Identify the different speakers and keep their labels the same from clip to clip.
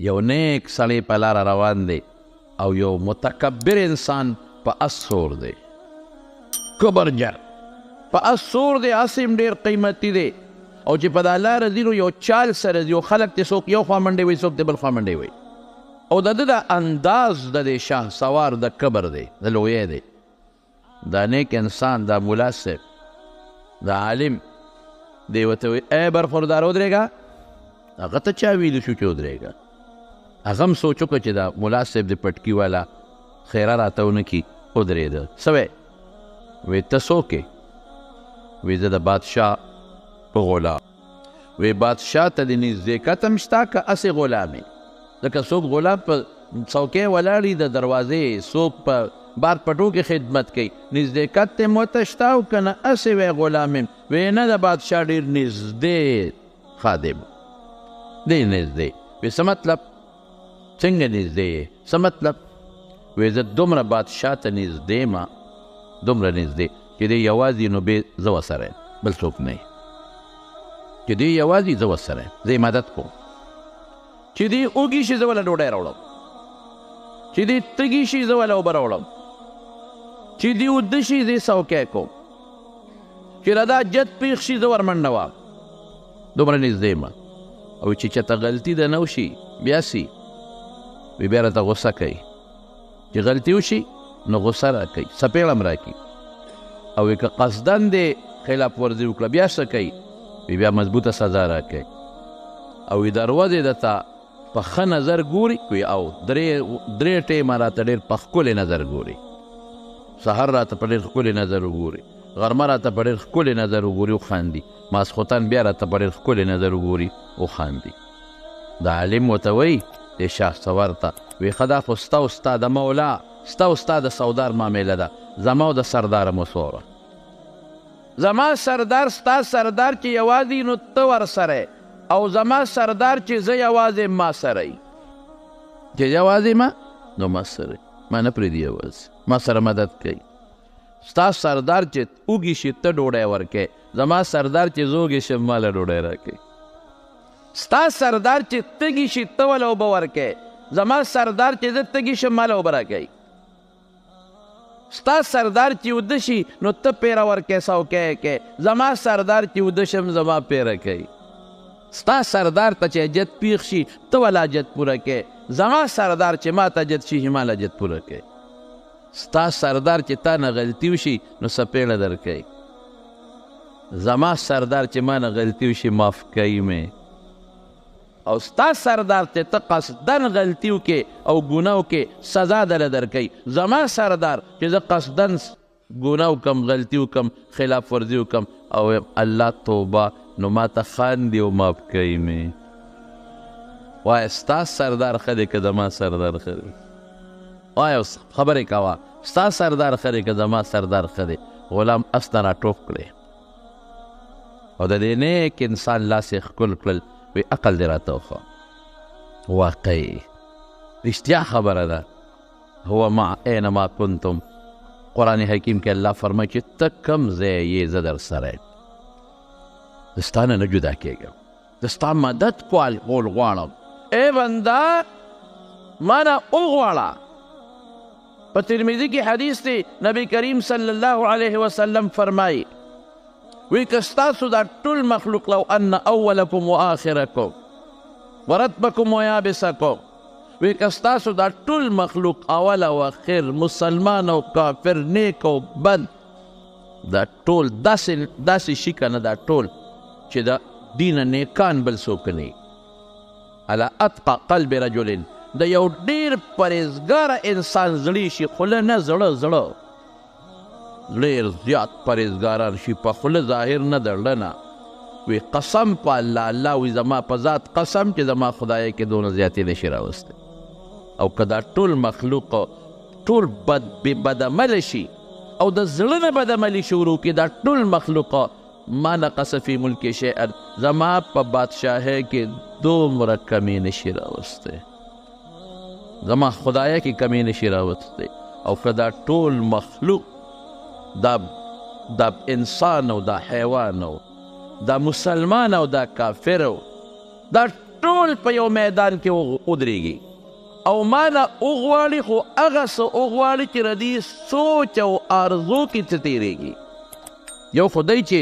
Speaker 1: یو نیک سړی په لاره روان دی او یو متکبر انسان په اس سور دی، کبرجن په اس سور دی، اس هم ډېر قیمتي دی او چې په دا لاره ځي نو یو چال سره ځي، یو خلک ته څوک یو خوا منډې وایي، څوک د بل خوا منډې وایي، او د ده د انداز د دې شاه سوار د کبر دی، د لویی دی. دا نیک انسان، دا ملا صاحب، دا عالم دی ورته وایي ای برخوردار ودرېږه. هغه ته چا ویلي شو چې ودرېږه؟ هغه هم سوچ وکړه چې دا ملا صاحب د پټکي والا خیره راته ونه کي، ودرېده. څه وی؟ وی ته څوک یې؟ وی زه د بادشاه په غلام. وی بادشاه ته د نزدېکت هم شته که هسې غلام یې؟ ځکه څوک غلام په څوکۍ ولاړ وي د دروازې، څوک په بار پټو کې خدمت کوي، نزدېکت ته مو ته شته او که نه هسې وی غلام یم؟ وی نه، د بادشاه ډېر نږدې خادم، ډېر نږدې. وی څه مطلب؟ څنګه نږدې یې؟ څه مطلب؟ وی زه دومره بادشاه ته نږدې ما، دومره نږدې چې دی یوازې نو بې زه ورسره یم، بل څوک نه یې. چې دی یوازې زه ورسره یم، زه یې مدد کوم. چې دی اوږي شي زه وله ډوډۍ راوړم، چې دی تږي شي زه وله اوبه راوړم، چې دی اوده شي زه یې څوکی کوم، چې له دا جد پیښ شي زه ورمنډه وم، دومره نږدې یم. او چې چېرته غلطي د نه وشي بیا سي، وی بیا راته غصه کوي، چې غلطي وشي نو غصه را کوي، څپېړه هم را کوي. او که قصدن دی خلاف ورزي وکړه بیا څه کوي؟ وی بیا مضبوطه سزا را کوي. او وی دروازې درته په ښه نظر ګوري، وی او درې ټیمه راته ډېر په ښکلې نظر ګوري، سهار راته په ډېر ښکلې نظر وګوري، غرمه راته په ډېر ښکلې نظر وګوري وخاندي، ماسخوتن بیا راته په ډېر ښکلې نظر وګوري وخاندي. د عالم ورته وایي د شاه سوار ته، وی ښه دا خو ستا او ستا د مولا، ستا او ستا د سودار معامله ده، زما او د سرداره مو سوره. زما سردار ستا سردار چې یوازې نو ته ورسره، او زما سردار چې زه یوازې ما سره یي، چې یوازې ما نو ما سره ما نه پرېږدي، یوازې ما سره مدد کوي. ستا سردار چې اوږي شي ته ډوډۍ ورکوې، زما سردار چې زه اوږې شم ما له ډوډۍ راکوي. ستا سردار چې تږي شي ته وله اوبه ورکوې، زما سردار چې زه تږي شم ما له اوبه راکوي. ستا سردار چې اوده شي نو ته پیره ورکوې، څوکی یې کوې، زما سردار چې اوده شم زما پیره کوي. ستا سردار ته چې حاجت پیښ شي ته وله حاجت پوره کوې، زما سردار چې ما ته حاجت شي ما له حاجت پوره کوې. ستا سردار چې تا نه غلطي وشي نو څپېړه در کوي، زما سردار چې ما نه غلطي وشي معاف کوي مې. او ستا سردار ته ته قصدن غلطي وکې او ګناه وکې، سزا دله در کوي. زما سردار چې زه قصدن ګناه وکم، غلطي وکم، خلاف ورزي وکم او الله توبه، نو ما ته خاندي او معاف کوي مې. وایه ستا سردار ښه دی که زما سردار ښه دی؟ وایه خبرې کوه، ستا سردار ښه دی که زما سردار ښه دی؟ غلام اس نه راټوپ کړې او د دې نیک انسان لاس یې ښکل کړل، وی عقل دې راته وښه. واقعي رښتیا خبره ده. هو مع اینما کنتم، قرآن حکیم کې الله فرمایي چې ته کوم ځای یې زه در سره یم، د ستا نه نه جدا کېږم، د ستا مدد کول غواړم. ای بنده ما نه وغواړه. په ترمذي کې حدیث دی، نبی کریم صلی الله علیه وسلم فرمایي وی که ستاسو دا ټول مخلوق، لو ان اولکم و آخرکم ورتبکم و یابسکم، وی که ستاسو دا ټول مخلوق اول او اخر، مسلمان او کافر، نیک او بد، دا ټول داسې شي که نه، دا ټول چې د دینه نیکان بل څوک نه، علی اتقى قلب رجل، د یو ډېر پرهیزګاره انسان زړی شي، خوله نه زړه ډېر زیات پرهیزګاران شي، په خوله ظاهر نه د زړه نه. وی قسم په الله، الله وی زما په ذات قسم چې زما خدای کې دونه زیاتې نشي راوستی. او که دا ټول مخلوق ټول بدعمله شي او د زړه نه بدعملي شروع کړي، دا ټول مخلوق ما نقص فی ملک شیئا، زما په بادشاهۍ کې دومره کمی نشي راوستی، زما خدایه کې کمی نشي راوستی. او که دا ټول مخلوق، دا انسان او دا حیوان او دا مسلمان او دا کافر او دا ټول په یو میدان کې ودرېږي او ما نه وغواړي خو هغه څه وغواړي چې ردي سوچ او آرزو کې څه تېرېږي. یو خدای چې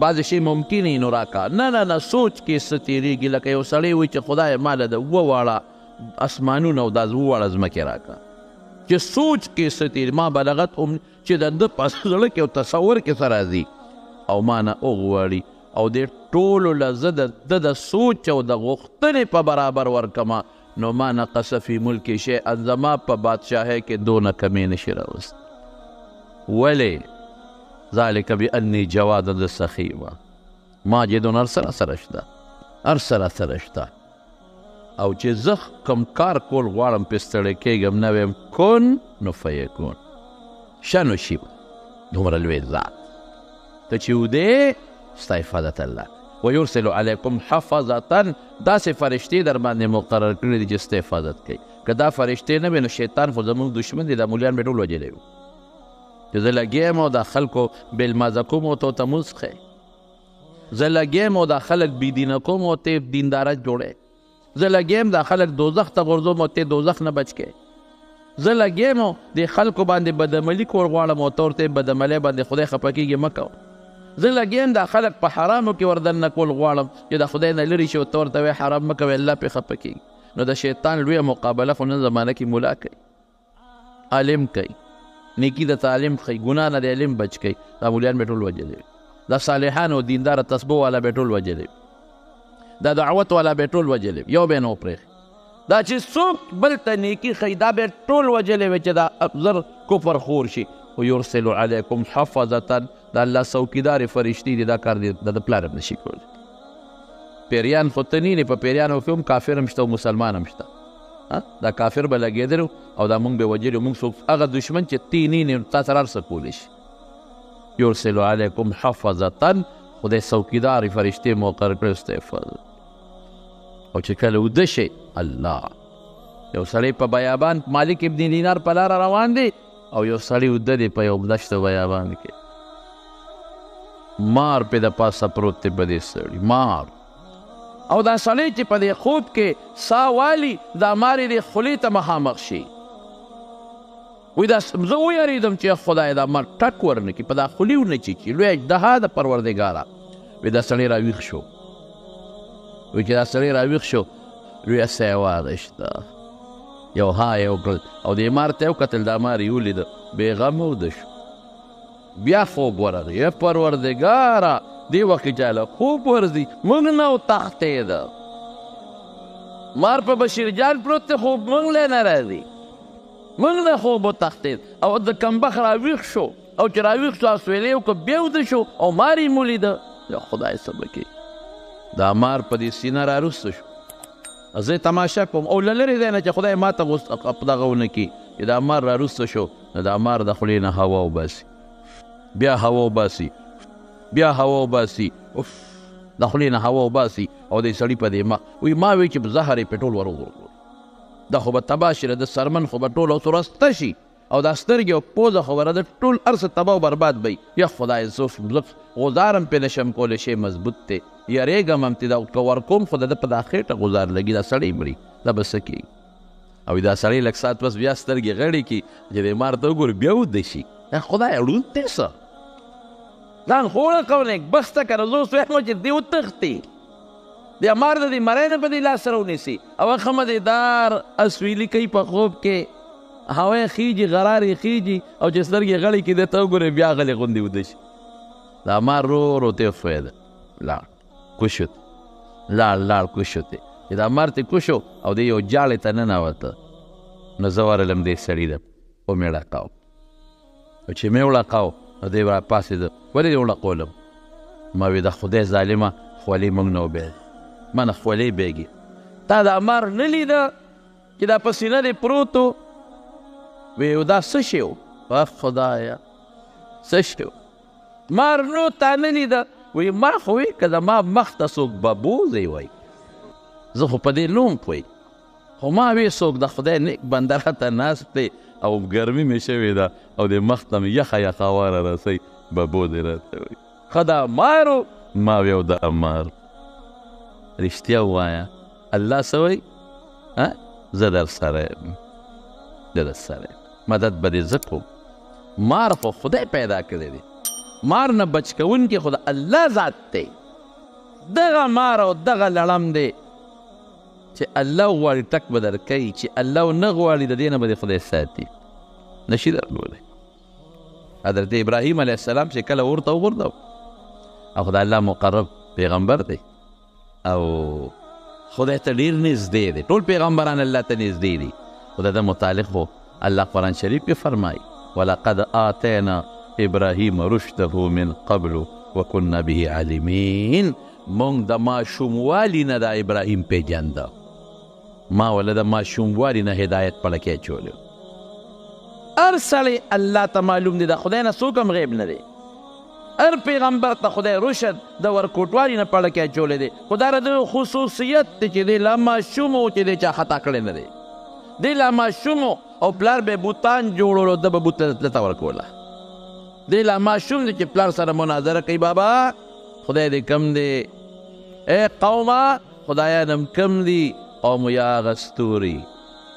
Speaker 1: بعضې شی ممکن یې نو راکا، نه سوچ کې څه تېرېږي. لکه یو سړی وایي چې خدای ماله د 2 واړه اسمانونه او دا 2 واړه ځمکې راکا، چې سوچ کې څه تېرېږي. ما بلغت هم چې د ده په زړه کې او تصور کې څه راځي او ما نه وغواړي او دې ټولو له زه د سوچ او د غوښتنې په برابر ورکمه، نو ما نقص فی ملک شیئا، زما په بادشاهۍ کې دونه کمی نشي راوست. ولې؟ ذلک بانی جواد سخی وه، ماجدون هر سره شته، هر سره شته. او چې زه کوم کار کول غواړم پې ستړی کېږم نه ویم کن نو فیکون، شنو شي دومره لوی ذات ته چې ودې ستا حفاظت الله ویرسل علیکم حفظتا، داسې فرشتې در باندې مقرر کړي دي چې ستا حفاظت کوي. که دا فرشتې نه وي نو شیطان خو زموږ دشمن دی، دا مولیان به ټول وجلی وو چې زه لګیم او دا خلکو بېلمازه کوم او تو ته مونځ ښی، زه لګیم او دا خلک بېدینه کوم او ته دینداره جوړی، زه لګیم دا خلک دوزخ ته غورځوم او ته دوزخ نه بچ کې، زه لګیم او د خلکو باندې بدعملي کول غواړم او ته ورته بدعملۍ باندې خدای خفه کېږي مه کوه، زه لګیم دا خلک په حرامو کې وردننه کول غواړم چې د خدای نه لرې شي او ته ورته وایې حرام مه کوې الله پې خفه کېږي. نو د شیطان لویه مقابله خو نن زمانه کې ملا کوي، عالم کوي، نیکي د تعلیم ښیي، ګناه نه د علم بچ کوي. دا مولیان به ټول وجلی وي، دا صالحان او دینداره تسبو والا به ټول وجلی وي، دا دعوت والا به ټول وجلی وي، یو به نه وپرېښي. دا چې څوک بل ته نیکي ښیي دا به ټول وجلی وي چې دا زر کفر خور شي. ویرسل علیکم حفظتا، دا الله څوکیدارې فرشتې دي، دا کار دی د پلار هم نشي کولی. پیریان خو ته نه، په پیریانو کې هم کافر هم شته او مسلمان هم شته. دا کافر به لګېدلو او دا مونږ به وجلو، مونږ څوک هغه دشمن چې تی نه تا سره هر څه کولی شي. یرسل علیکم حفظتا، خدای څوکیدارې فرشتې مقرر کړی ستا حفاظت. او چې کله وده شي الله، یو سړی په بیابان مالک ابن دینار په لاره روان دی او یو سړی وده دی په یو دشت بیابان کې، مار پې د پاسه پروت دی په دې سړي، مار. او دا سړی چې په دې خوب کې ساه والي دا مار یې د خولې ته مخامخ شي، وایي دا زه ویرېدم چې خدای دا مار ټک ورنه کړي، په دا خولې ونه چیچي، لوی اجدها د پروردګاره. وایي دا سړی راویښ شو، وایي چې دا سړی راویښ شو لویه ساه یې واخیسته، یو های وکړل او دې مار ته یې وکتل، دا مار یې ولیده، بېغمه وده شو. بیا خوب ورغی، ای پروردګاره دې وخت کې چاله خوب ورځي، موږ نه وتښتېده، مار په بشیر جان پروت دی، خوب موږ لی نه راځي، موږ نه خوب وتښتېد. او د کمبخت راویښ شو او چې راویښ شو اسویلی وکړه بیا وده شو او مار یې مولیده. یا خدای څه به کوي، دا مار په دې سینه راروسته شو. زه تماشه کوم او له لرې دی نه چې خدای ما ته دغه ونه کړي چې دا مار راروسته شو، نو دا مار د خولې نه هوا وباسي، بیا هوا وباسي، بیا هوا وباسي، اوف د خولې نه هوا وباسي او د سړي په دې مخ وایي ما وایي چې زهر یې پې ټول وروغورځول، دا خو به تباه شي، د سرمن خو به ټول اوسرسته شي او دا سترګې او پوزه خو به د ټول هر څه تباه او برباد به وي. یا خدای زه غزار هم پې نشم کولی، شی مضبوط دی، یارېږم هم چې دا که ورکوم خو د ده په دا خېټه غزار لګي، دا سړی مري، دا به څه کېږي. او دا سړی لږ ساعت پس بیا سترګې غړې کړي چې دې مار ته وګوري بیا وده شي. خدای ړوند دی څه ځان خوړه کولی بسته که زه اوس وایم چې دې وتښتي، د مار د دې مری نه په دې لاس سره ونیسي او ښه مزېدار اسویلي کوي په خوب کې، هوا یې خیږي، غرار یې خیږي او چې سترګې غړې کړي دې ته وګورې بیا غلې غوندې وده شي. دا مار رو رو ته وښویده، لاړ کوش شو، لاړ کوش شو ته چې دا مار ته کوش شو او دې یو جاړې ته ننوته. نو زه ورغلم دې سړي ته ومې ړقاو، او چې مې وړقاو نو دی راپاڅېده، ولې دې وړقولم؟ ما وی د خدای ظالمه خولې موږ نه وبېږي، ما نه خولې بېږي، تا دا مار نه لیده چې دا په سینه دې پروت و؟ وی دا څه شی و؟ خدایه څه شی و؟ مار نو تا نه لیده؟ وی ما خو وی که زما مخ ته څوک ببوزی وی زه خو په دې لوم پوی، خو ما وی څوک د خدای نیک بنده راته ناست دی او ګرمي مې شوې ده او د مخ ته مې یخه یخه واره رسئ، ببوز یې راته وی. ښه دا مارو؟ ما وی او دا مار. رښتیا ووایه الله څه وایي زه در سره یم، زه در سره یم، مدد به دې زه کوم. مار خو خدای پیدا کړی دی، مار نه بچ کوونکی خو د الله ذات دی. دغه مار او دغه لړم دی چې الله غواړي ټک به درکوي، چې الله نه غواړي د دې نه به دې خدای ساتي، نشي درکولی. حضرت ابراهیم علیه السلام چې کله ورته وغورځو، او خدای الله مقرب پیغمبر دی او خدای ته ډېر نږدې دی، ټول پیغمبران الله ته نږدې دي، خو د ده متعلق خو الله قرآن شریف کې فرمایي ولقد آتینا ابراهیم رشده من قبل وکنا به عالمین. مونږ د ماشوموالي نه د ابراهیم پیژنده، ما ولا د ماشوموالي نه هدایت په لکې اچولی. هر سړی الله ته معلوم دی، د خدای نه څوک هم غیب نه دی. هر پیغمبر ته خدای رشد د ورکوټوالي نه په لکې اچولی دی، خو دا د خصوصیت دی چې دی لا ماشوم و چې دی چا خطا کړی نه دی. دی لا ماشوم او پلار به بوتان جوړولو، ده به بوت لته ورکوله. دی لا ماشوم دی چې پلار سره مناظره کوي، بابا خدای دې کم دی، ای قومه خدایانم کم دی. قوم یا هغه ستوري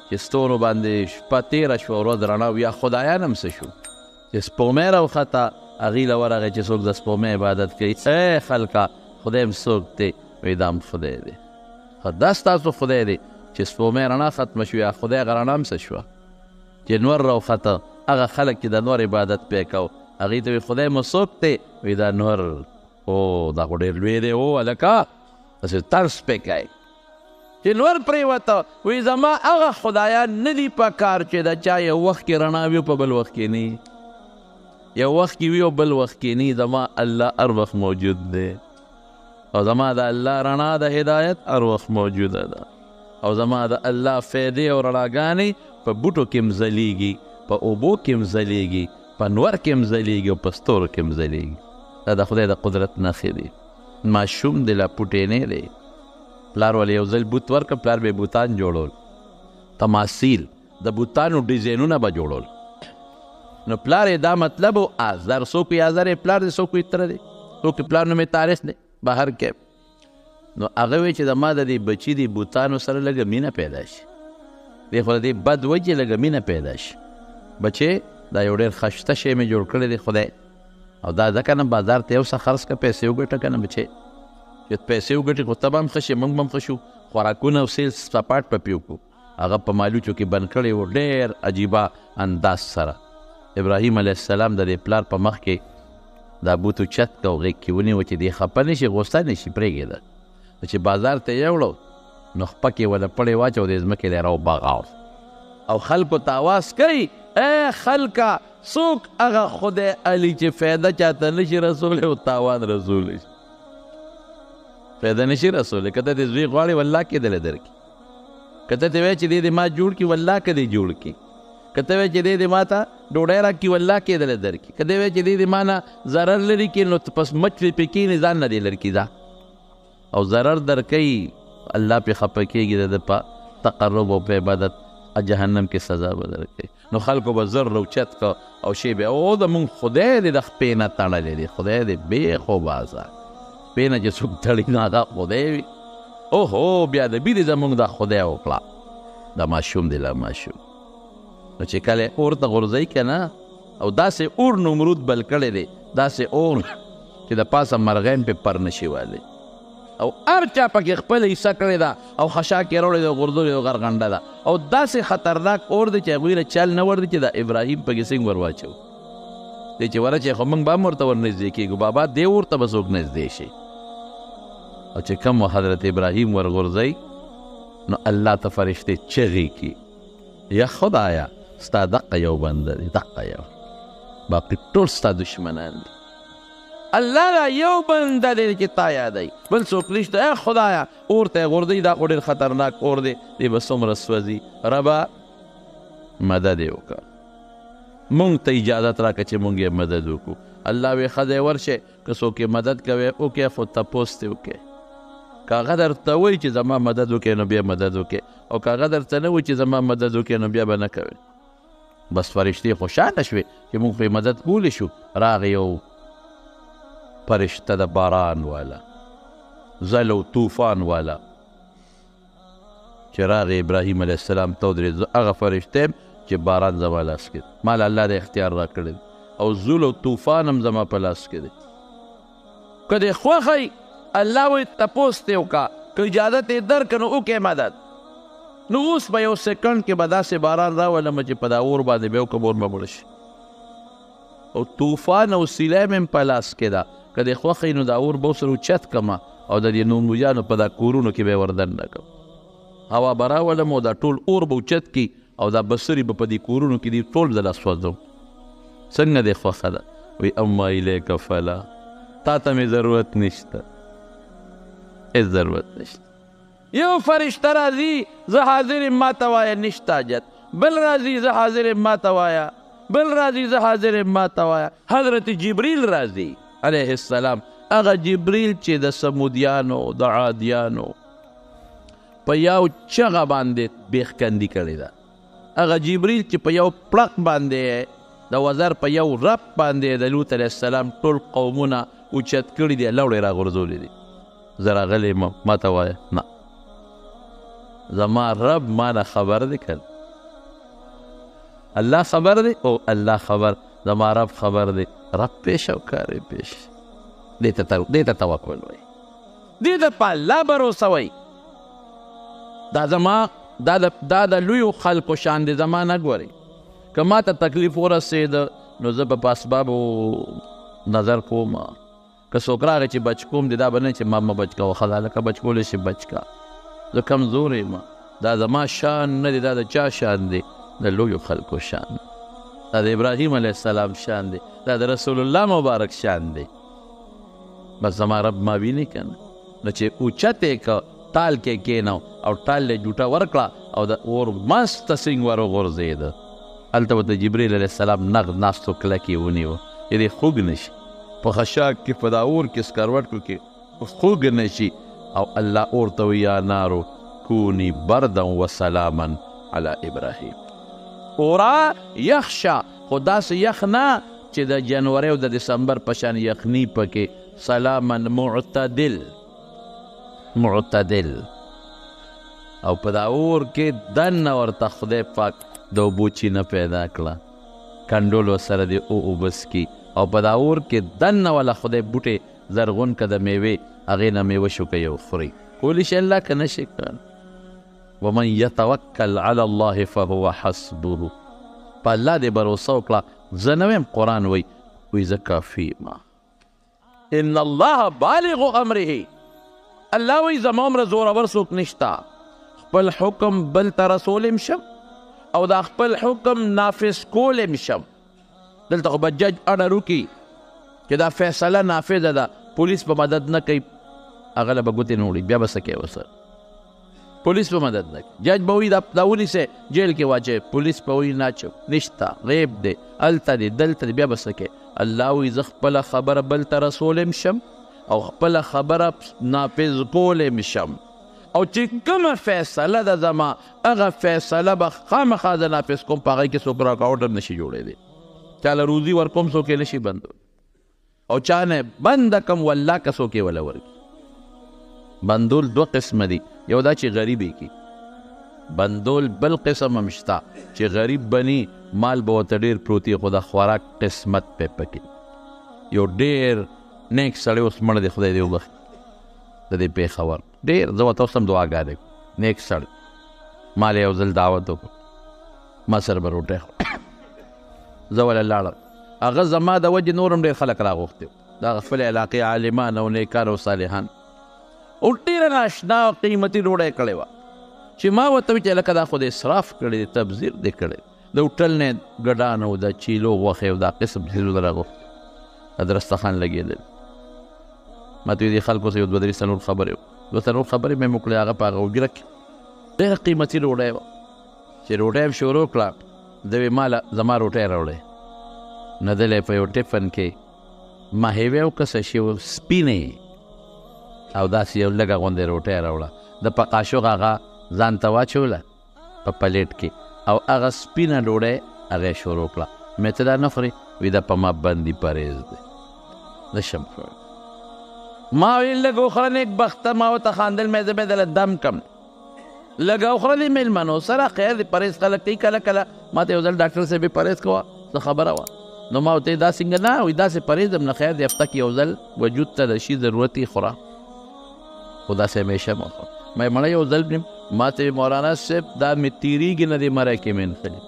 Speaker 1: چې ستورو باندې شپه تېره شوه ورځ رڼا و، یا خدایان هم څه شو چې سپومۍ راوخته هغې له ورغی چې څوک د سپومۍ عبادت کوي. ای خلکه خدای هم څوک دی؟ وایي دا هم خدای دی. دا ستاسو خدای دی چې سپومۍ رڼا ختمه شوه، یا خدای هغه رڼا هم څه شوه چې نور راوخته؟ هغه خلک چې د نور عبادت پې کو هغې ته وایي خدای مو څوک دی؟ وایي دا نور. او دا خو ډېر لوی دی، او هلکه داسې طرز پې کوي چې نور پرېوته. وایي زما هغه خدایان نه دي په کار چې د چا یو وخت کې رڼا وي په بل وخت کې نه، یو وخت کې وي او بل وخت کې نه. زما الله هر وخت موجود دی، او زما د الله رڼا د هدایت هر وخت موجوده ده، او زما د الله فیدې او رڼاګانې په بوټو کې هم ځلیږي، په اوبو کې هم ځلیږي، په نور کې هم ځلیږي، او په ستورو کې هم ځلیږي. دا د خدای د قدرت نښې دي. ماشوم دی لا پوټینی دی، پلار ولې یو ځل بوت ورکړه، پلار به بوتان جوړول، تماثیل د بوتانو ډیزاینونه به جوړول. نو پلار یې دا مطلب و آزر، څوک یې آزر یې پلار دی، څوک یې تره دی، څوک یې پلار نوم یې تاریخ دی بهر کې. نو هغه وایي چې زما د دې بچي دې بوتانو سره لږه مینه پیدا شي، دی خو د دې بد وایي چې لږه مینه پیدا شي. بچې دا یو ډېر ښایسته شی مې جوړ کړی دی خدای، او دا ځکه نه بازار ته یو څه خرڅ کړه، پیسې وګټه که نه بچې، چې پیسې وګټې خو ته به هم ښه شي، موږ به هم ښه شو. خوراکونه او سیل سپاټ په پې وکړو، هغه په مالوچو کې بند کړی و ډېر عجیبه انداز سره. ابراهیم علیه السلام د دې پلار په مخ کې دا بوت اوچت کړه او غېږ کې ونیوه چې دې خفه نه شي، غوسه نه شي، پرېږدې. چې بازار ته یې وړو نو خپه کې ونه پړې واچو، د ځمکې دی راوبغاو او خلکو ته اواز کوي ای خلکه څوک هغه خدای علي چې فایده چاته نشي رسولی او تاوان رسولی شي، فایده نشي رسولی. که ته دې زوی غواړې والله کېدلی درکړي، که ته وایې چې دې دې ما جوړ کړي والله که دې جوړ کړي، که ته وایې چې دې دې ما ته ډوډۍ راکړي والله کېدلی درکړي، که دې وایې چې دې دې ما نه ضرر لري کړي نو پس مچ پې کښېنې ځان نه دې لرې کړي ځه، او ضرر درکوي الله پې خفه کېږي، د ده په تقرب او په عبادت جهنم کې سزا به درکوي. نو خلکو به زر روچت که او شی به او د مونږ خدای دې د خپې نه تړلی دی، خدای دې بېخو بازار خپې نه چې څوک تړي نو هغه خدای وي. اوهو بیا د بي دې زمونږ دا خدای وکړه، دا ماشوم دی لا ماشوم. نو چې کله اور ته غورځوي که نه، او داسې اور نمرود بل کړی دی، داسې اور چې د پاسه مرغین پې پر نشي والی، او هر چا پکې خپله حصه کړې ده، او خشاک یې راوړې ده، غورځولې ده، غرغنډه ده، او داسې خطرناک اور دی چې هغوی له چل نه ور دی چې د ابراهیم پکې څنګه ور واچو. دی چې ورچې خو موږ به هم ورته ور نږدې کېږو، بابا دې اور ته به څوک نږدې شي. او چې کوم حضرت ابراهیم ور غورځوي نو الله ته فرشتې چغې کړي یا خدایه ستا دقه یو بنده دی، دقه یو، باقي ټول ستا دشمنان دي، الله دا یو بنده دی چې تا یادوي، بل څوک نشته. ای خدایه اور ته یې غورځوي، دا خو ډېر خطرناک اور دی، دی به څومره سوځي، ربه مدد یې وکړه، مونږ ته اجازت راکړه چې مونږ یې مدد وکړو. الله وی ښه دی ورشئ، که څوک یې مدد کوئ وکړئ، خو تپوس ترې وکړئ. که هغه درته وایي چې زما مدد وکړئ نو بیا مدد وکړئ، او که هغه درته نه وایي چې زما مدد وکړئ نو بیا به نه کوئ. بس فرشتې خوشحاله شوې چې مونږ پرې مدد کولی شو. راغی یو فرشته د باران والا، زل او طوفان والا، چې راغی ابراهیم علیه السلام ته ودرېد زه هغه فرشته یم چې باران زما لاس کې دی ما له الله د اختیار را کړی او زول او طوفان هم زما په لاس کې دی که دې خوښی الله وایي تپوس دې وکړه که اجازت یې درکړه نو وکړې مدد نو اوس به یو سکنډ کې به داسې باران راولمه چې په دا اور باندې به وکړم اور به مړه شي او طوفان او سیلی مې په لاس کې ده که دې خوښی نو دا اور به ورسره اوچت کړمه او د دې نومویانو په دا کورونو کې به یې وردننه کړم هوا به راولم او دا ټول اور به اوچت کړي او دا بسرې به په دې کورونو کې دي ټول زه سوځم څنګه دې خوښه ده وایي اما الیک فلا تا ته مې ضرورت نشته هېڅ ضرورت نشته یو فرشته راځي زه حاضر یم ما ته وایه نشته حاجت بل راځي زه حاضر یم ما ته وایه بل راځي زه حاضر یم ما ته وایه حضرت جبریل راځي علیه السلام هغه جبریل چې د سمودیانو د عادیانو په یو چغه باندې بیخکندي کړې ده هغه جبریل چې په یو پړق باندې د وزر په یو رب باندې د لوط علیه السلام ټول قومونه اوچت کړي دي لوړې راغورځولې دي زه راغلی یم ما ته وایه نه زما رب ما نه خبر دی که الله خبر دی او الله خبر زما رب خبر دی رب پیش او کار پیش دې ته توکل وایي دې ته په الله بروسه وایي دا زما دا د لویو خلکو شان دی زما نه ګورئ که ما ته تکلیف ورسېده نو زه به په اسبابو نظر کوم که څوک راغی چې بچ کوم دی دا به نه چې ما مه بچ کوه ښه هلکه بچ کولی شي بچ کا زه کمزور یم دا زما شان نه دی دا د چا شان دی د لویو خلکو شان دا د ابراهیم علیه السلام شان دی دا د رسول الله مبارک شان دی بس زما رب ما ویني که نه نو چې اوچت یې که ټال کې کېنو او ټال یې جوټه ورکړه او د اور مسته سینګ ور وغورځېده هلته به د جبریل علیه السلام نغ ناستو کلکې ونیوه چې دې خوږ نه شي په خشاک کې په دا اور کې سکروټو کې خوږ نه شي او الله اور ته وایي یا نارو کونی بردا وسلاما علی ابراهیم اورا یخ شه خو داسې یخ نه چې د جنوري او د دسمبر په شان یخني پکې سلاما معتدل او په دا اور کې دننه ورته خدای پاک د اوبو چینه پیدا کړه کنډول ورسره د اوبس کی او په دا اور کې دننه والا خدای بوټې زرغون که د میوې هغې نه میوه شوکوي او خوري کولی شي الله که نشي کړ ومن یتوکل علی الله فهو حسبه په الله دې بروسه وکړه زه نه ویم قرآن وایي زه کافي ما ان الله بالغ امره الله وایي زما عمره زورور څوک نشته خپل حکم بل ته رسولی شم او دا خپل حکم نافذ کولی شم دلته خو به جج اډر وکړي چې دا فیصله نافذه ده پولیس به مدد نه کوي هغه له به ګوتې نه وړي بیا به څه کوي ورسره پولیس به مدد نه کوي جج به وایي دا ونیسئ جیل کې واچوئ پولیس به وایي ناچو نشته غیب دی هلته دی دلته دی بیا به څه کوي الله وایي زه خپله خبره بل ته رسولی شم او خپله خبره نافذ کولی شم او چې کومه فیصله ده زما هغه فیصله به خامخا زه نافذ کوم په هغې کې څوک رکاوټ هم نشي جوړېدی چاله روزي ورکوم څوک یې نشي بندول او چا نه بنده کم والله که څوک یې وله ورکي بندول دو قسمه دي یو دا چې غریب یې کي بندول بل قسم هم شته چې غریب بني مال به ورته ډېر پروت خو د خوراک قسمت پې پکې یو ډېر نیک سړی اوس مړ دی خدای دې وبخي د دې پېښور ډېر زه ورته اوس هم دعاګانې نیک سړی ما له یو ځل دعوت وکړو ما سره به روټۍ زه وله لاړم هغه زما د وجې نور هم ډېر خلک راغوښتي د هغه خپلې علاقې عالمان او نیکان او صالحان او ډېره ناشنا او قیمتي ډوډۍ کړې وه چې ما ورته ویل چې لکه دا خو د اسراف کړی دی تبذیر دی کړی د هوټل نه ګډان او د چیلو غوښې او دا قسم څیزونه راغوښتي د دسترخوان لګېدل ما ته دې خلکو سره یو دوه درې څلور خبرې دوه څلور خبرې مې وکړې هغه په هغه اوږره کې ډېره قیمتي ډوډۍ وه چې ډوډۍ هم شروع کړه ده وې ما زما روټۍ راوړی نه دلی په یو ټفن کې ماهیوې او کسه شي سپینې او داسې یو لږه غوندې روټۍ راوړه د په قاشق هغه ځان ته واچوله په پلیټ کې او هغه سپینه ډوډۍ هغه شروع کړه مې ته دا نه خورې وي دا په ما باندې پرهیز دی نشم خوړی ما ویل لږ وخوره نیک بخته ما ورته خاندل مې زه به دله دم کم لږ وخوره د مېلمنو سره خیر د پرهېز خلک کوي کله کله ما ته یو ځل ډاکټر صاحب پرهېز کوه څه خبره وه نو ما ورته دا څنګه نه وایي داسې پرهېز هم نه خیر د هفته کې یو ځل وجود ته د شي ضرورت یې خوره خو داسې همیشه مه خوره ما یې مړه یو ځل ما ته مولانا صاحب دا مې تېرېږي نه دې مرۍ کې مې نښلي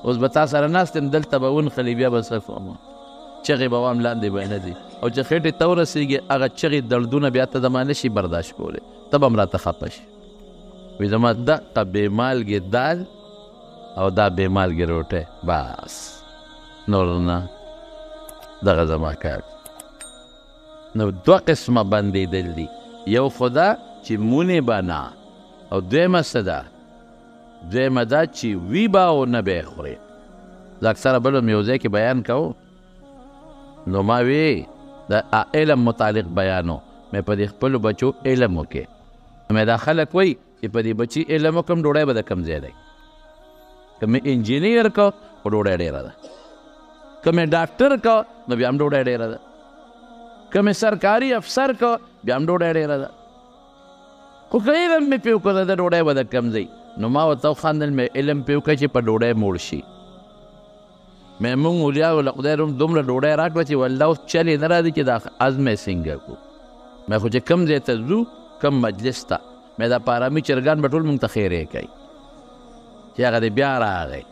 Speaker 1: اوس به تا سره ناست یم دلته به ونښلي بیا به څه کوم چغې به وام لاندې به نه ځي او چې خېټې ته ورسېږي هغه چغې دردونه بیا ته زما نه شي برداشت کولی ته به هم راته خفه شي وایي زما دقه بې مالګې دال او دا بې مالګې روټۍ بس نور نه دغه زما کار نو دوه قسمه بندېدل دي یو خو دا چې مونې به نه او دویمه څه ده دویمه دا چې وي به او نه به یې خورې زه اکثره بل هم یو ځای کې بیان کوو نو ما وی د علم متعلق بیانو مې په دې خپلو بچو علم وکړې مې دا خلک وایي چې په دې بچي علم وکړم ډوډۍ به د کم ځای دی که مې انجینیر کو خو ډوډۍ ډېره ده که مې ډاکټر کو نو بیا هم ډوډۍ ډېره ده که مې سرکاري افسر کو بیا هم ډوډۍ ډېره ده خو که علم مې پې وکړه د ډوډۍ به د کم ځای نو ما ورته وخندل مې علم پې وکړه چې په ډوډۍ موړ شي مې مونږ اولیاو له خدای روم دومره ډوډۍ راکړه چې والله اوس چل یې نه راځي چې دا ازمې څنګه کړو مې خو چې کم ځای ته ځو کم مجلس ته مې دا پارامي چرګان به ټول مونږ ته خیرې کوي چې هغه دې بیا راغی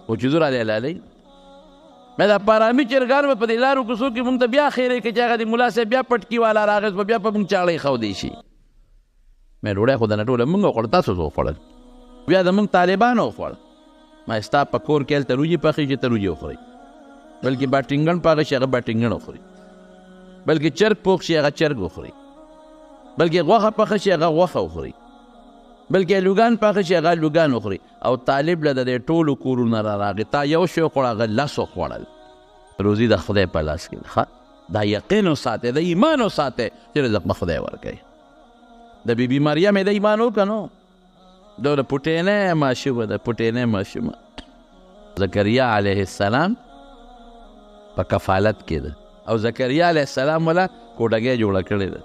Speaker 1: خو چې ځو راځي لالۍ مې دا پارامي چرګان به په دې لارو کوڅو کې مونږ ته بیا خیرې کوي چې هغه د ملا صاحب بیا پټکي والا راغی به بیا په مونږ چاړی ښودی شي مې ډوډۍ خو دنه ټوله مونږ وخوړه تاسو څه وخوړل بیا د مونږ طالبانو وخوړل ما ستا په کور کې هلته روجې پخې چې ته روجې وخورئ بلکې باټینګن پاغه شي هغه باټینګن وخوري بلکې چرګ پوخ شي هغه چرګ وخوري بلکې غوښه پخه شي هغه غوښه وخوري بلکې الوګان پخه شي هغه الوګان وخوري او طالب له د دې ټولو کورونه را راغی تا یو شی وخوړه هغه لس وخوړل روزي د خدای په لاس کې ښه دا یقین وساتئ د ایمان وساتئ چې رزق به خدای ورکوي د بیبي مریم یې د ایمان وکړه نو دا د پټینۍ ماشومه ده پټینۍ ماشومه زکریا علیه السلام په کفالت کې ده او زکریا علیه السلام والا کوټګۍ جوړه کړې ده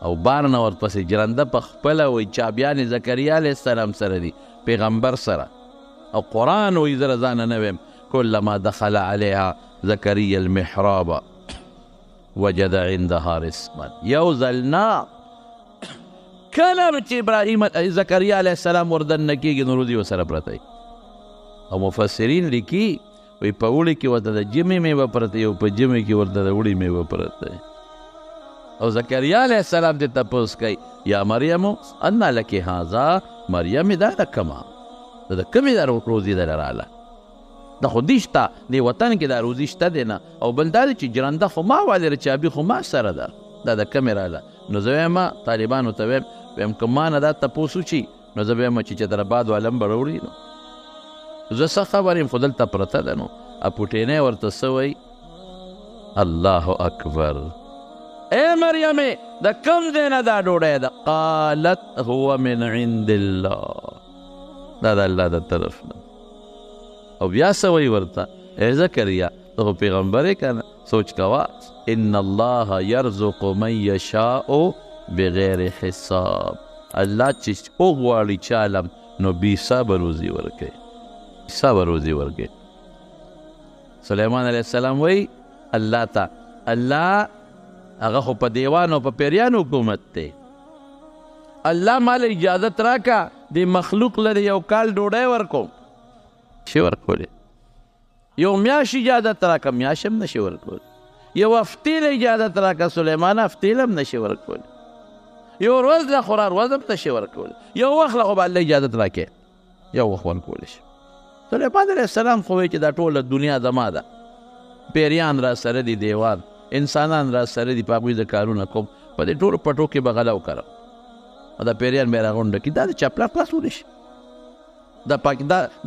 Speaker 1: او بار نه ورپسې جرنده په خپله وایي چابیانې زکریا علیه السلام سره دي پیغمبر سره او قرآن وایي زه ځانه نه ویم کلما دخل علیها زکریا المحراب وجد عندها رزقا یو ځل نه کله چې ابراهیم زکریا علیه السلام وردننه کېږي نو روزي ورسره پرته وي او مفسرین لیکي وایي په اوړي کې ورته د ژمي میوه پرته وي او په ژمي کې ورته د اوړي میوه پرته وي او زکریا علیه السلام دې تپوس کوي یا مریمو انا لکې هذا مریم دا د کمه د کمې دا روزي در راله دا خو دې شته دې وطن کې دا روزي شته دی نه او بل دا دی چې جرنده خو ما والې چابي خو ما سره ده دا د کمې راله نو زه وایم طالبانو ته وایم که ما نه دا تپوس وشي نو زه به وایم چې چتراباد والم به راوړي نو زه څه خبر یم خو دلته پرته ده نو اپوټینۍ ورته څه وایي الله اکبر اے مریمې د کوم ځای نه دا ډوډۍ ده قالت هو من عند الله دا د الله د طرف نه او بیا څه وایي ورته ای زکریا ته خو پیغمبر یې که نه سوچ کوه ان الله یرزق من یشاء بغیر حساب الله چې وغواړي چالم نو بې حسابه روزي ورکوي حسابه روزي ورکوي سلیمان علیه السلام وایي الله ته الله هغه خو په دیوان او په پیریانو حکومت دی الله مال اجازت راکه د مخلوق لري یو کال ډوډۍ ورکوم شي ورکولی یو میاشت اجازت راکه میاشت هم نشي ورکولی یو هفتې له اجازت راکه سلیمان هفتې له هم نشي ورکولی یو ورځ له خورا ورځ هم نشي ورکولی یو وخت له خو به الله اجازت راکې یو وخت ورکولی شي سلیمان علیه السلام خو وایي چې دا ټوله دنیا زما ده پیریان را سره دي دیوان انسانان را سره دي په هغوی د کارونه کوم په دې ټولو پټو کې به غله وکړم او دا پیریان بیا راغونډه کړي دا د چپلا خلاصولی شي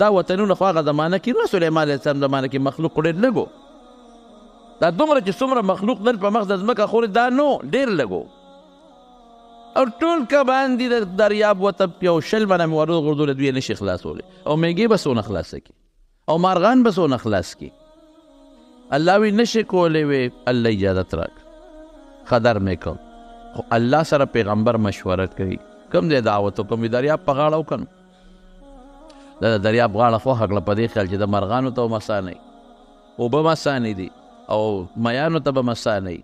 Speaker 1: دا وطنونه خو هغه زمانه کې نو سلیمان علیه السلام زمانه کې مخلوق ډېر لږ دا دومره چې څومره مخلوق نن په مخ د ځمکه خوري دا نو ډېر لږ او ټول کبان دي د دریاب وته یو شل منه مې غورځولې دوی یې نشي خلاصولی او میږې به څونه خلاصه کړي او مارغان به څونه خلاص کړي الله وی نشي کولی وی الله اجازت راک خدر مې کوم خو الله سره پیغمبر مشوره کوي کوم ځای دعوت وکړم دریاب په غاړه وکړم دا د دریاب غاړه خوښه کړه په دې خیال چې د مرغانو ته به مسانئ اوبه مسانې دي او میانو ته به مسانئ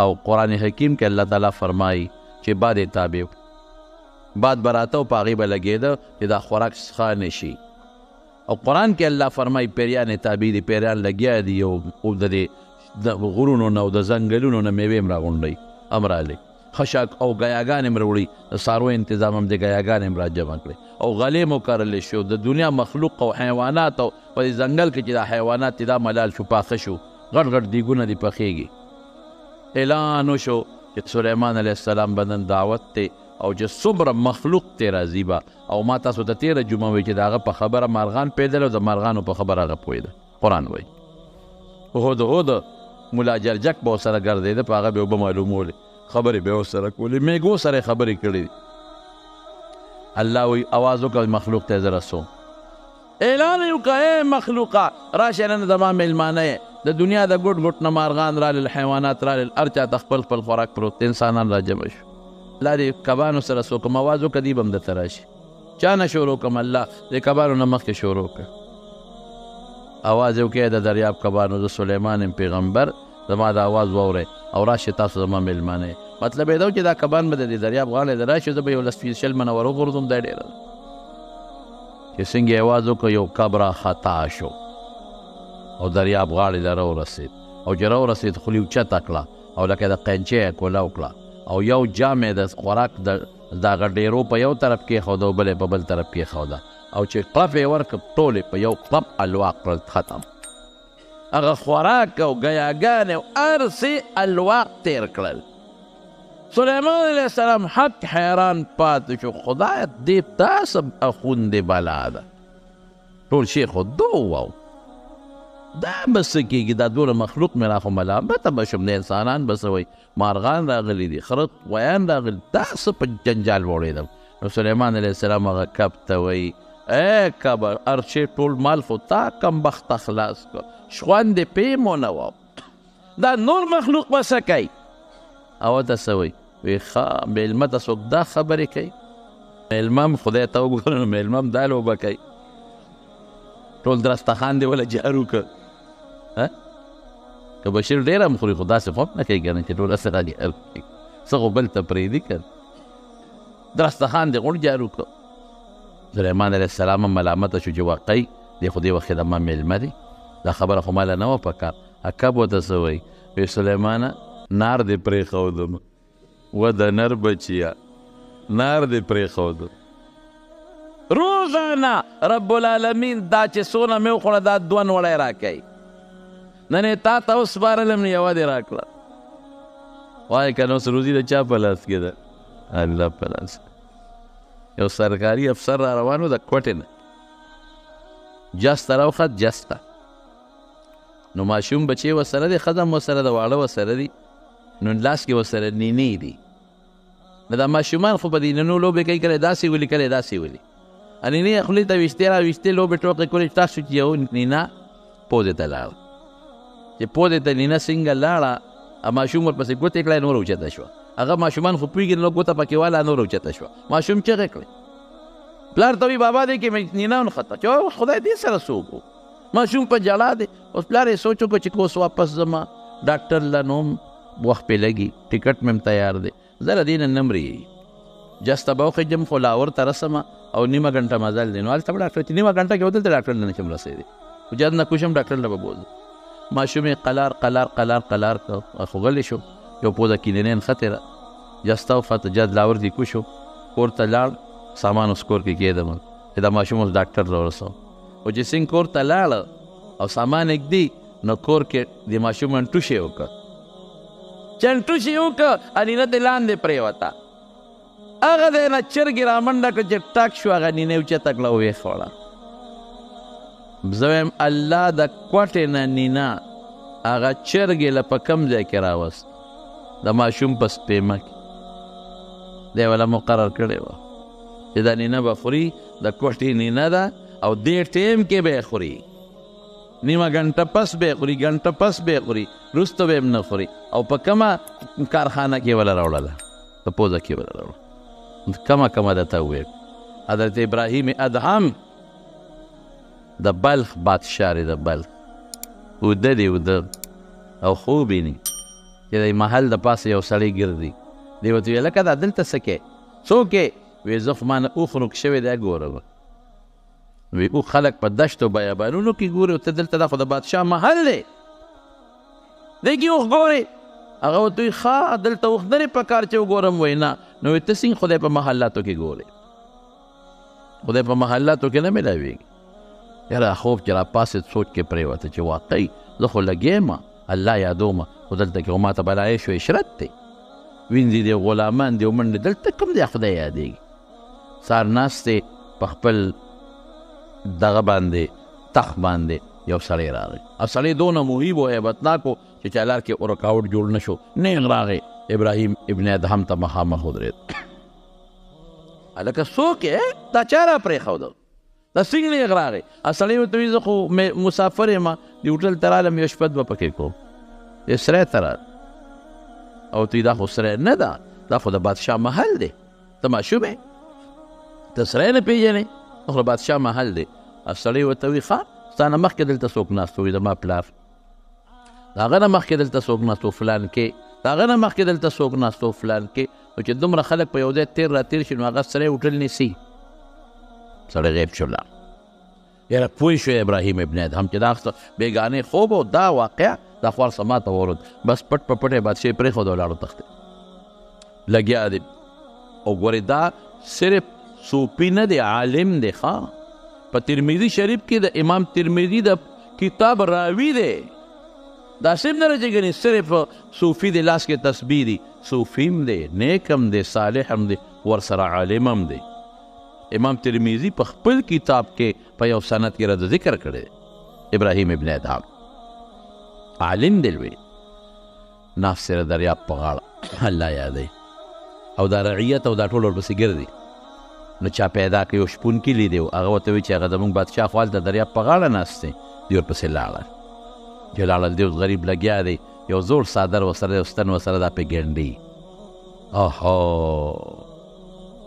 Speaker 1: او قرآن حکیم کې الله تعالی فرمایي چې باد یې تابع باد به راته او په هغې به لګېده چې دا خوراک څښا نه شي او قرآن کې الله فرمایي پیریان یې تابع دي پیریان لګیا دي او د دې غرونو نه او د ځنګلونو نه میوې هم راغونډوي هم رالی خشک او ګیاګانې هم راوړي د څارویو انتظام هم د ګیاګانې هم راجمع کړي او غلې مو کرلی شو د دنیا مخلوق او حیوانات او په دې ځنګل کې چې دا حیوانات دي دا ملال شو پاخه شو غټ غټ دیګونه دي پخېږي اعلان وشو چې سلیمان علیه السلام به نن دعوت دی او چې څومره مخلوق تی راځي به او ما تاسو ته تېره جمعه وایي چې د هغه په خبره مارغان پیدل او د مارغانو په خبره هغه پوهېده قرآن وایي هود ملا جرجک به ورسره ګرځېده په هغه به اوبه معلومولې خبرې به ورسره کولې میږو سره یې خبرې کړې دي الله وایي اواز وکړه مخلوق ته یې زه رسوم اعلان یې وکړه ای مخلوقه راشه نن زما میلمانه یې د دنیا د ګوټ ګوټ نه مارغان رالل حیوانات رالل هر چا ته خپل خپل خوراک پروت انسانان را جمع شو الله دې کبانو سره څوک اواز وکړه دوی به هم درته راشي چا نه شروع کړم الله دې کبانو نه مخکې شروع کړه اواز یې وکړی د دریاب کبانو د سلیمان پیغمبر زما د اواز واورئ او راشئ تاسو زما میلمانه یې مطلب یې دا و چې دا کبان به د دې دریاب غاړې ته راشي زه به یو لس شل منه ور وغورځوم دا ډېره ده چې څنګه یې اواز وکړه یو کب را خطا شو او دریاب غاړې ته راورسېد او چې راورسېد خولې اوچته کړه او لکه د قینچې یې کوله وکړه او یو جام یې د خوراک د دغه ډېرو په یو طرف کېښوده او بل یې په بل طرف کېښوده او چې قلف یې ورکړه ټولې په یو قلپ الواق کړل ختم هغه خوراک او ګیاګانې او هر څه الواق تېر کړل سلیمان علیه السلام حق حیران پاتې شو خدایه دې دا څه اخوندې بلا ده ټول شی خو دو واو دا به څه کېږي دا دومره مخلوق مې راخو ملامته به شم د انسانان به څه وایي مارغان راغلي دي خره ویان راغلي دا څه په جنجال وړېدم نو سلیمان علیه السلام هغه کب ته وایي ای کبه هر شی ټول مال خو تا کم بخته خلاص کړ شخوندې پې مو نه وم دا نور مخلوق به څه کوي او ته څه وایي وی ښه میلمه ته څوک دا خبرې کوي میلمه هم خدای ته وګوره نو میلمه هم دا لوبه کوي ټول درستخان دی وله جارو که که بشیر ډېر هم خوري خو داسې خو هم نه کوي که نه چې ټول هسې راجارو کوي څه خو بل ته پرېږدي که درستخان دی غوڼ جارو که سلیمان علیه السلام هم ملامته شو چې واقعي دی خو دې وخت د ما میلمه دی دا خبره خو ماله نه وه په کار کب ورته څه وایي وی سلیمانه نار دې پرېښودم و د نر بچیا نار دې پرېښودم روزانه رب العالمین دا چې څونه مې وخوړه دا دوه نوړی راکوي نن یې تا ته وسپارلم نو یوه دې راکړه وایي که نو اوس روزي د چا په لاس کې ده الله په لاس یو سرکاري افسر را روان و د کوټې نه جسته راوخت جسته نو ماشوم بچې ورسره دی ښځه هم ورسره ده واړه ورسره دي نو لاس کې ورسره نینې دي نو دا ماشومان خو په دې نینو لوبې کوي کله داسې ولي کله داسې ولي نینې خولې ته ویشتې را ویشتې لوبې ټوکې کولې تاسو چې یو نینا پوزې ته لاړه چې پوزې ته نینا څنګه لاړه ماشوم ورپسې ګوتې کړی نور اوچته شوه هغه ماشومان خو پوهېږي نو ګوته پکې واله نور اوچته شوه ماشوم چغې کړې پلار ته وایي بابا دی کې مې نینا ونښته چې خدای دې سره څوک و ماشوم په ژړا دی اوس پلار یې سوچ وکړه چې اوس واپس ځما ډاکټر له نوم وخت پې لګي ټکټ مې هم تیار دی زه له دې نه نه مرېږي جسته به وخېږم خو لاهور ته رسمه او نیمه ګنټه مزل دی نو هلته به ډاکټر چې نیمه ګنټه کې ودلته ډاکټر له نشم رسېدی خو جد نه کوشم ډاکټر له به بوځم ماشوم یې قلار قلار قلار قلار کړ خو غلی شو یو پوزه کینینې نښتې ده جسته وخته جد لاهور دې کوشو کور ته لاړ سامان اوس کور کې کېدم چې دا ماشوم اوس ډاکټر ته ورسوم خو چې څنګه کور ته لاړه او سامان اږدي نو کور کې د ماشوم انټوشې وکړه چې انټوشې وکړه انینه دې لاندې پرېوته هغه دی نه چرګې رامنډه کړه چې ټک شو هغه نینې اوچته کړه ویې خوړه زه وایم الله د کوټې نه نینا هغه چرګې له په کم ځای کې راوست د ماشوم په سپېمه کې دی وله مقرر کړې وه چې دا نینه به خوري د کوټې نینه ده او دې ټیم کې به یې خوري نیمه ګنټه پس به یې خوري ګنټه پس به یې خوري وروسته به یې نه خوري او په کومه کارخانه کې وله راوړله په پوزه کې وله راوړه کمه درته وویل حضرت ابراهیم ادهم د بلخ بادشاه دی، د بلخ اوده دی اوده او خوب ویني چې د محل د پاسه یو سړی ګرځي. دی ورته ویل لکه دا دلته څه کوې؟ څوک یې؟ وایي زه خو ما نه اوښ نوک شوی دی ګوره. وی اوښ خلک په دشتو بیابانونو کې ګوري او ته دلته دا خو د بادشاه محل دی دی کې اوښ ګورې؟ هغه ورته وایي ښه دلته اوښ نه دی په کار چې وګورم. وایي نه. نو وایي ته څنګه خدای په محلاتو کې ګورې؟ خدای په محلاتو کې نه میلاویږي. یاره خوب چې راپاسېد سوچ کې پرېوته چې واقعي زه خو لګیم الله یادومه خو دلته کې خو ماته بلا عیش و عشرت دی، وینځي دی غلامان دی منډې دلته کوم دی خدای یادېږي. سار ناستې په خپل دغه باندې تخت باندې یو سړی راغی او سړی دونه محیب و هیبتناک و چې چا لار کې رکاوټ جوړ نه شو. نیغ راغی ابراهیم ابن ادهم ته مخامخ ودرېد. هلکه څوک یې؟ دا چا را پرېښوده؟ دا څنګه نیغ راغی؟ سړی ورته وایي زه خو مسافر یم د هوټل ته رالم یو شپه دوه پکې کوم. یې سری ته راغی او ته دا خو سری نه ده، دا خو د بادشاه محل دی. ته ماشوم یې؟ ته سری نه پېژنې؟ خو د بادشاه محل دی. سړی ورته وایي ښه ستا نه مخکې دلته څوک ناست و؟ زما پلار. د هغه نه مخکې دلته څوک ناست و؟ فلان کې. د هغه نه مخکې دلته څوک ناست و؟ فلان کې. نو چې دومره خلک په یو ځای تېر را تېر شي نو هغه سړی هوټل نیسي. سړی غیب شوله. یاره پوه شو ابراهیم ابن ادهم چې دا بېګانې خوب او دا واقعه دا خوار سما ته ورود. بس پټ په پټ یې بادشاه پرېښود او لاړو تختې لګیا دی. او ګورې دا صرف صوفي نه دی، عالم دی. ښه په ترمذي شریف کې د امام ترمذي د کتاب راوي دی. دا صرف نه راځي ګنې صرف صوفي دی لاس کې تسبیح دی، صوفي هم دی، نیک هم دی، صالح هم دی، ورسره عالم هم دی. امام ترمذي په خپل کتاب کې په یو سند کې راته ذکر کړی ابراهیم ابن ادهم عالم دی لوی. ناف سره دریاب په غاړه الله یادوي او دا رعیت او دا ټول ورپسې ګرځي. نو چا پیدا کړي یو شپونکي لیدی و هغه ورته وایي چې هغه زموږ بادشاه خو هلته دریاب په غاړه ناست دی. دی ورپسې لاړل چې لاړل دی اوس غریب لګیا دی یو زوړ څادر ورسره یو ستن ورسره دا پې ګنډي. اوهو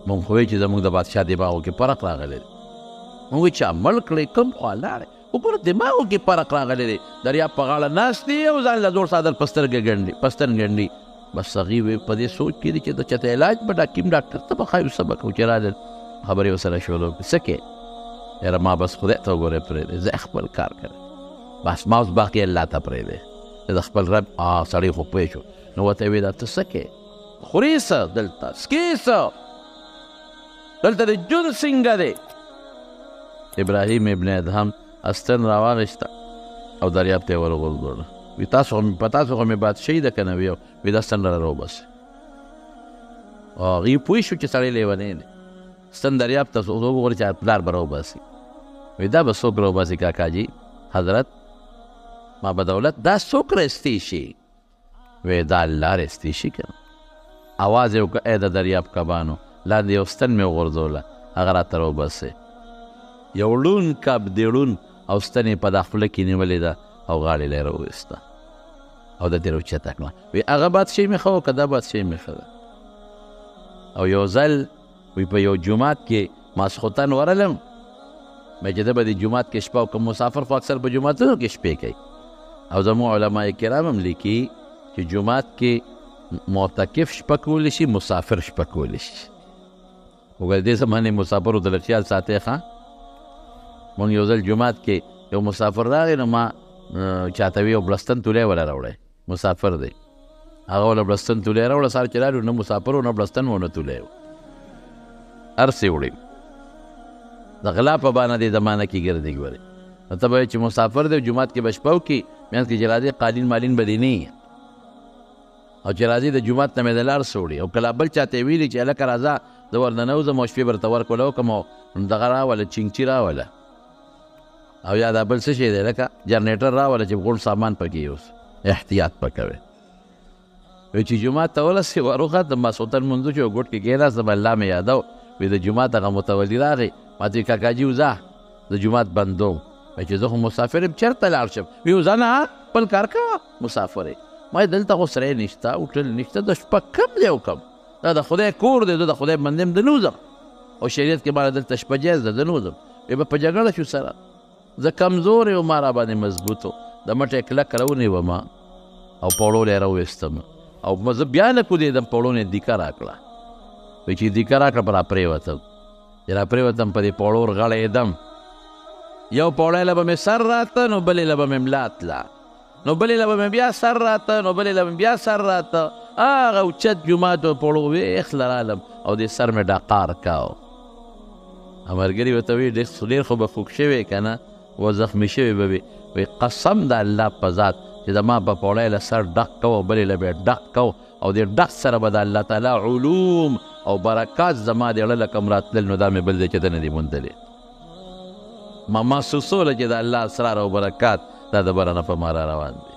Speaker 1: مونږ خو وایي چې زموږ د بادشاه دماغو کې فرق راغلی دی. مونږ وایي چې عمل کړی کوم خوا لاړی وګوره دماغو کې فرق راغلی دی. دریاب په غاړه ناست دی او ځان له زوړ څادر په سترګې ګنډي په ستن ګنډي. بس هغې وایي په دې سوچ کې دی چې د چاته علاج به ډاکیم ډاکټر ته به ښایو څه به کوو چې رالل خبرې ورسره شروع کړي څه کې یاره ما بس خدای ته وګورې پرېږدې زه خپل کار کوم بس ما اوس باقي الله ته پرېږدې د خپل رب. سړی خو پوه شو نو ورته یې وایي دا ته څه کې خورې څه دلته څکې څه دلته د ژوند څنګه دی؟ ابراهیم ابن ادهم استن راواغېسته او دریاب ته یې ورغورځوله. وي تاسو خو مې بادشاهي ده که نه؟ وي دا ستن را راوباسئ. هغې پوه شو چې سړی لیونی دی. ستن دریاب ته وګورې چې پلار به راوباسي. وایي دا به څوک راوباسي کاکاجي حضرت ما بدولت دا څوک رستی شي؟ وایي دا الله رستی شي که نه. اواز یې وکړه ای د دریاب کبانو لاندې یو ستن مې وغورځوله هغه راته راوباسئ. یو ړون کب د ړون او ستن یې په دا خوله کې نیولې ده او غاړې له یې راوویسته او د دې راوچته کړه. وایي هغه بادشاهي مې ښه وه که دا بادشاهي مې ښه ده؟ او یو ځل وی په یو جومات کې ماسخوتن ورلم مې چې ده به د جومات کې شپه او که مسافر خو اکثر په جوماتونو کې شپې کوي او زموږ علما کرام هم لیکي چې جومات کې معتکف شپه کولی شي مسافر شپه کولی شي. وګوره دې زمانې مسافرو ته خیال ساتئ ښه. مونږ یو ځل جومات کې یو مسافر راغی نو ما چاته وي یو بړستن تولی وله راوړی مسافر دی هغه وله بړستن تولی راوړه سهار چې راغلو نه مسافر و نه بړستن و نه تولی و هر څه وړي د غلا په بانه دې زمانه کې ګرځي. ګورې نو ته به وایې چې مسافر دی جومات کې به شپه وکړي منځ کې چې راځي قالین مالین به دې نه وي او چې راځي د جومات نه مې د لار څه وړي او کله بل چاته یې ویلي چې هلکه راځه زه ورننوځم او شپې برته ورکوله وکړم او دغه راوله چینګچي راوله او یا دا بل څه شی دی لکه جنریټر راوله چې غوړ سامان پکې اوس احتیاط به کوې. وایي چې جومات ته ورسې وروخت د ماسخوتن لمونځو چې یو ګوټ کې کېناستم الله مې یادو وایي د جومات هغه متولي راغی ما ته وایي کاکاجي وځه د جومات بندوم. وایي چې زه خو مسافر یم چېرته لاړ شم؟ وایي وځه نه خپل کار کوه مسافر یې. ما دلته خو سری نشته هوټل نشته د شپه کم دی او کم دا د خدای کور دی، زه د خدای بندیم د نوزم او شریعت کې ماله دلته شپه جایز ده د نوزم. وی به په جګړه شو سره، زه کمزور یم، ما را باندې مضبوط و، د مټې کلک راونیوم او پوړول یې راویستم او زه بیا نه کودېدم، پوړو نه دیکه راکړه. وایي چې دیکه راکړه په راپرېوتم، چې راپرېوتم په دې پوړور غړېدم، یو پوړی له به مې سر راته نو بلې له به مې ملا تله، نو بلې له به مې بیا سر راته نو بلې له مې بیا سر راته، هغه اوچت جومات و پوړو ویخ لرالم او دې سر مې ډقار کاو. ملګري ورته وایي ډېر خو به خوږ شوی که نه و زخمي شوی به وي. وایي قسم د الله په ذات چې زما به پوړی له سر ډق کو او بلې له به یې ډق کو او دې ډق سره به د الله تعالی علوم او برکات زما د اړه له کوم راتلل، نو دا مې بل دی چې ده نه دي موندلې. ما محسوسوله چې د الله اسرار او برکات دا د بره نه په ما را روان دي.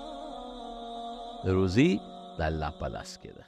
Speaker 1: روزي د الله په لاس کې ده.